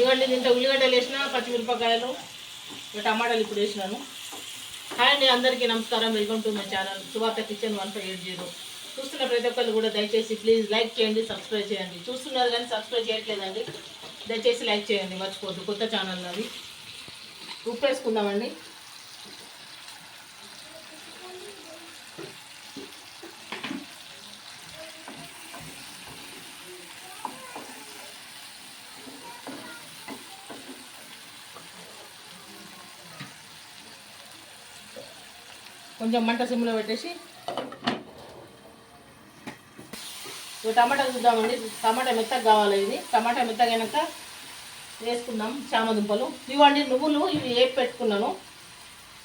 ఇవన్నీ దీంట్లో ఉల్లిగడ్డలు వేసిన, పచ్చిమిరపకాయలు, టమాటాలు ఇప్పుడు వేసినాను. హాయ్ అండి, అందరికీ నమస్కారం. వెల్కమ్ టు మై ఛానల్ సువార్త కిచెన్ 1580. చూస్తున్న ప్రతి ఒక్కరు కూడా దయచేసి ప్లీజ్ లైక్ చేయండి, సబ్స్క్రైబ్ చేయండి. చూస్తున్నారు కానీ సబ్స్క్రైబ్ చేయట్లేదండి, దయచేసి లైక్ చేయండి, మర్చిపోద్దు. కొత్త ఛానల్ అది. ఉప్పు వేసుకుందామండి. కొంచెం మంట సిమ్లో పెట్టేసి టమాటా చూద్దామండి. టమాటా మెత్తగా కావాలి. ఇది టమాటా మెత్తగా అయినాక వేసుకుందాం చామదుంపలు. ఇవ్వండి నువ్వులు, ఇవి వేపి పెట్టుకున్నాను.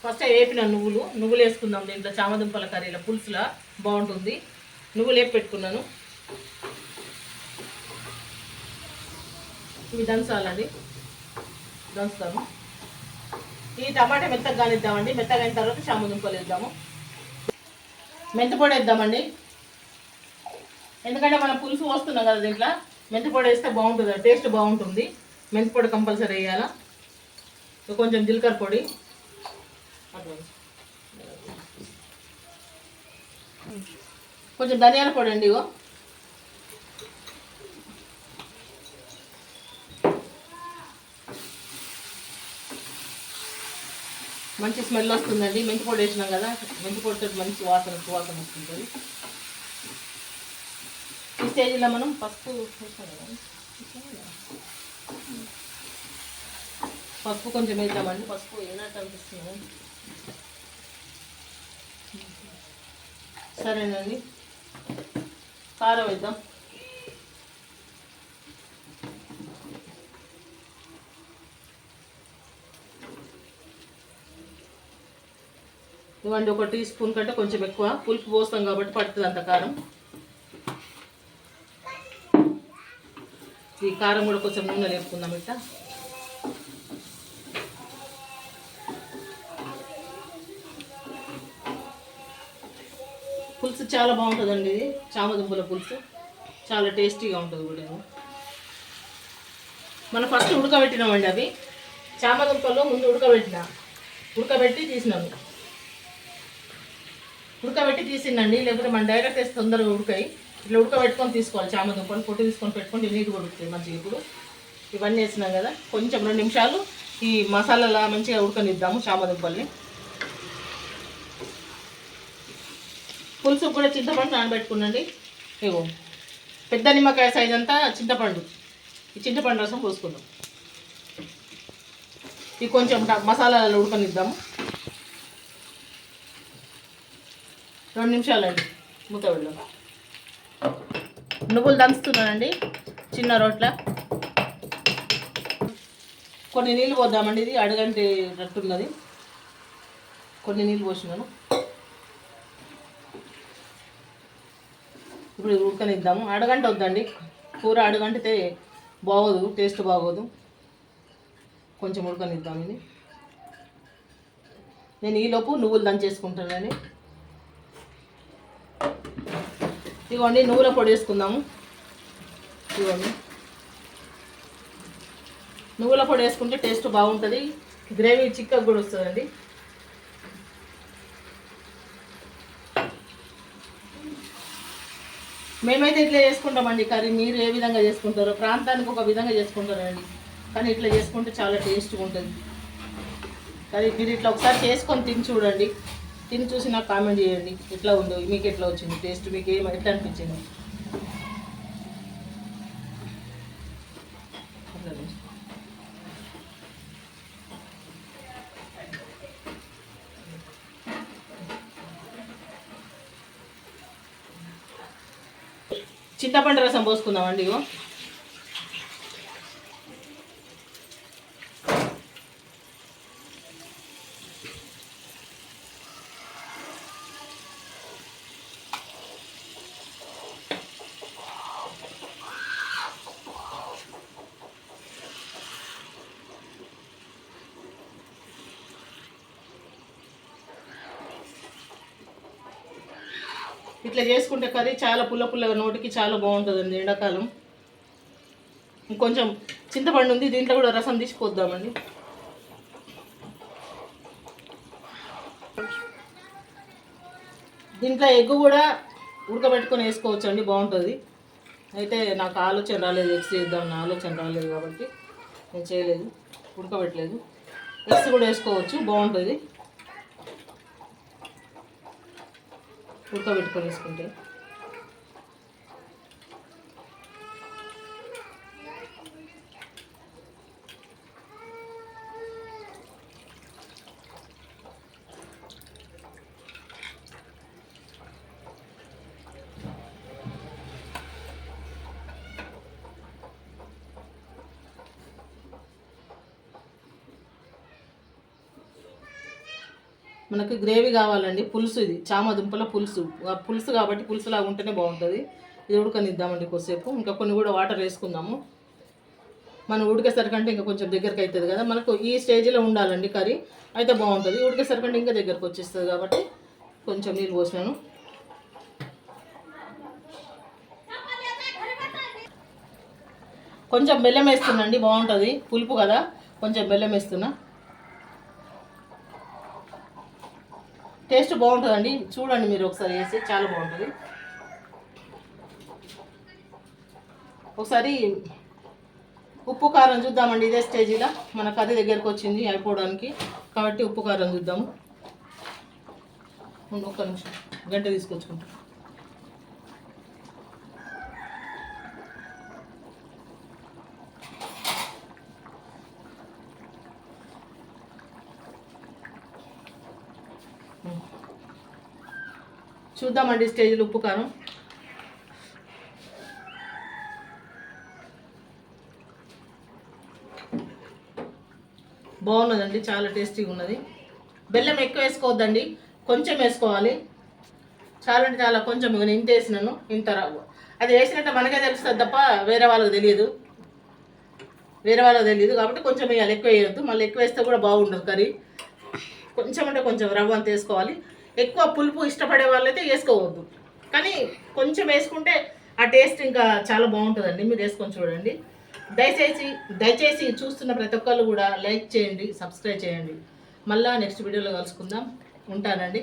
ఫస్ట్ వేపిన నువ్వులు వేసుకుందాం దీంట్లో. చామదుంపల కర్రీలో పులుసులా బాగుంటుంది. నువ్వులు వేపి పెట్టుకున్నాను. ఇవి దంచాలండి, దంచుతాము. ఈ టమాటా మెత్తగా కానిద్దామండి. మెత్తగా అయిన తర్వాత చామదుంపలు వేద్దాము. మెంతిపొడి వేద్దామండి, ఎందుకంటే మనం పులుసు పోస్తున్నాం కదా, దీంట్లో మెంతిపొడి వేస్తే బాగుంటుంది, టేస్ట్ బాగుంటుంది. మెంతిపొడి కంపల్సరీ వేయాలా. కొంచెం జీలకర్ర పొడి, కొంచెం ధనియాల పొడి అండి. ఇగో మంచి స్మెల్ వస్తుందండి. మెంతిపొడి వేసినాం కదా, మెంతిపొడితో మంచి సువాసన వస్తుంటుంది. ఈ స్టేజ్లో మనం పసుపు కొంచెం వేద్దామండి. పసుపు ఏనాటి అనిపిస్తుంది. సరేనండి, కారం వేద్దాం. ఇవ్వండి, 1 టీ స్పూన్ కంటే కొంచెం ఎక్కువ, పులుపు పోస్తాం కాబట్టి పడుతుంది అంత కారం. ఈ కారం కూడా కొంచెం నూనె వేసుకుందాం. ఇట్లా పులుసు చాలా బాగుంటుందండి. ఇది చామదుంపల పులుసు చాలా టేస్టీగా ఉంటుంది కూడా. మనం ఫస్ట్ ఉడకబెట్టినామండి. అవి చామదుంపలు ముందు ఉడకబెట్టి తీసినాము. ఉడకబెట్టి తీసిందండి, లేకపోతే మనం డైరెక్ట్ వేస్తే తొందరగా ఉడకాయి. ఇట్లా ఉడకబెట్టుకొని తీసుకోవాలి. చామదుంపలు పొట్టు తీసుకొని పెట్టుకొని నీట్గా ఉడుకుతాయి మంచిగా. ఇప్పుడు ఇవన్నీ వేసినాం కదా, కొంచెం 2 నిమిషాలు ఈ మసాలాలా మంచిగా ఉడకనిద్దాము చామదుంపల్ని. పులుసు కూడా చింతపండు నానబెట్టుకున్నాండి. ఇగో పెద్ద నిమ్మకాయ సైజ్ అంతా చింతపండు, ఈ చింతపండు రసం పోసుకుందాం. ఇది కొంచెం మసాలాలు ఉడకనిద్దాము. 2 నిమిషాలండి, మూత పెడదాం. నువ్వులు దంచుతున్నానండి చిన్న రోట్ల. కొన్ని నీళ్ళు పోద్దామండి. ఇది అడగంటే రట్టున్నది, కొన్ని నీళ్ళు పోసినాను. ఇప్పుడు ఉడకనిద్దాము. అడగంట వద్దండి, కూర అడగంటితే బాగోదు, టేస్ట్ బాగోదు. కొంచెం ఉడకనిద్దాం. ఇది నేను ఈలోపు నువ్వులు దంచేసుకుంటానండి. ఇవ్వండి, నువ్వుల పొడి వేసుకుందాము. ఇవ్వండి, నువ్వుల పొడి వేసుకుంటే టేస్ట్ బాగుంటుంది, గ్రేవీ చిక్కగా కూడా వస్తుందండి. మేమైతే ఇట్లా చేసుకుంటామండి కర్రీ. మీరు ఏ విధంగా చేసుకుంటారో, ప్రాంతానికి ఒక విధంగా చేసుకుంటారండి, కానీ ఇట్లా చేసుకుంటే చాలా టేస్ట్గా ఉంటుంది కర్రీ. మీరు ఇట్లా ఒకసారి చేసుకొని తిని చూడండి. తిని చూసి నాకు కామెంట్ చేయండి ఎట్లా ఉందో, మీకు ఎట్లా వచ్చింది టేస్ట్, మీకు ఎట్లా అనిపించింది. చింతపండు రసం పోసుకుందామండి. ఇగో ఇట్లా చేసుకుంటే కర్రీ చాలా పుల్ల పుల్లగా నోటికి చాలా బాగుంటుందండి. ఎండాకాలం ఇంకొంచెం చింతపండు ఉంది, దీంట్లో కూడా రసం తీసి పోద్దామండి. దీంట్లో ఎగ్ కూడా ఉడకబెట్టుకొని వేసుకోవచ్చు అండి, బాగుంటుంది. అయితే నాకు ఆలోచన రాలేదు, ఎగ్స్ చేద్దామని ఆలోచన రాలేదు కాబట్టి నేను చేయలేదు, ఉడకబెట్టలేదు. ఎగ్స్ కూడా వేసుకోవచ్చు, బాగుంటుంది ఉడకబెట్టుకొని వేసుకుంటే. మనకి గ్రేవీ కావాలండి, పులుసు, ఇది చామదుంపల పులుసు. పులుసు కాబట్టి పులుసులాగా ఉంటేనే బాగుంటుంది. ఇది ఉడకనిద్దామండి కొద్దిసేపు. ఇంకా కొన్ని కూడా వాటర్ వేసుకుందాము. మనం ఉడికేసరికంటే ఇంకా కొంచెం దగ్గరికి అవుతుంది కదా, మనకు ఈ స్టేజ్లో ఉండాలండి కర్రీ, అయితే బాగుంటుంది. ఉడికేసరికంటే ఇంకా దగ్గరకు వచ్చేస్తుంది కాబట్టి కొంచెం నీళ్ళు పోసినాను. కొంచెం బెల్లం వేస్తున్నాండి, బాగుంటుంది, పులుపు కదా, కొంచెం బెల్లం వేస్తున్నా. టేస్ట్ బాగుంటుందండి, చూడండి మీరు ఒకసారి వేసి, చాలా బాగుంటుంది. ఒకసారి ఉప్పు కారం చూద్దామండి. ఇదే స్టేజీలో మన కర్రీ దగ్గరకు వచ్చింది అయిపోవడానికి కాబట్టి ఉప్పు కారం చూద్దాము. ఒక్క నిమిషం, గంట తీసుకొచ్చుకుంటాం. చూద్దామండి స్టేజ్లో ఉప్పు కారం. బాగున్నదండి, చాలా టేస్టీగా ఉన్నది. బెల్లం ఎక్కువ వేసుకోవద్దండి, కొంచెం వేసుకోవాలి. చాలా అంటే చాలా కొంచెం, ఇంత వేసినాను. ఇంత అది వేసినట్టు మనకే తెలుస్తుంది తప్ప వేరే వాళ్ళకి తెలియదు కాబట్టి కొంచెం వేయాలి, ఎక్కువ వేయొద్దు. మళ్ళీ ఎక్కువ వేస్తే కూడా బాగుండదు కర్రీ. కొంచెం అంటే కొంచెం రవ్వ అంత వేసుకోవాలి. ఎక్కువ పులుపు ఇష్టపడే వాళ్ళైతే వేసుకోవద్దు, కానీ కొంచెం వేసుకుంటే ఆ టేస్ట్ ఇంకా చాలా బాగుంటుందండి. మీరు వేసుకొని చూడండి. దయచేసి చూస్తున్న ప్రతి ఒక్కళ్ళు కూడా లైక్ చేయండి, సబ్స్క్రైబ్ చేయండి. మళ్ళీ నెక్స్ట్ వీడియోలో కలుసుకుందాం. ఉంటానండి.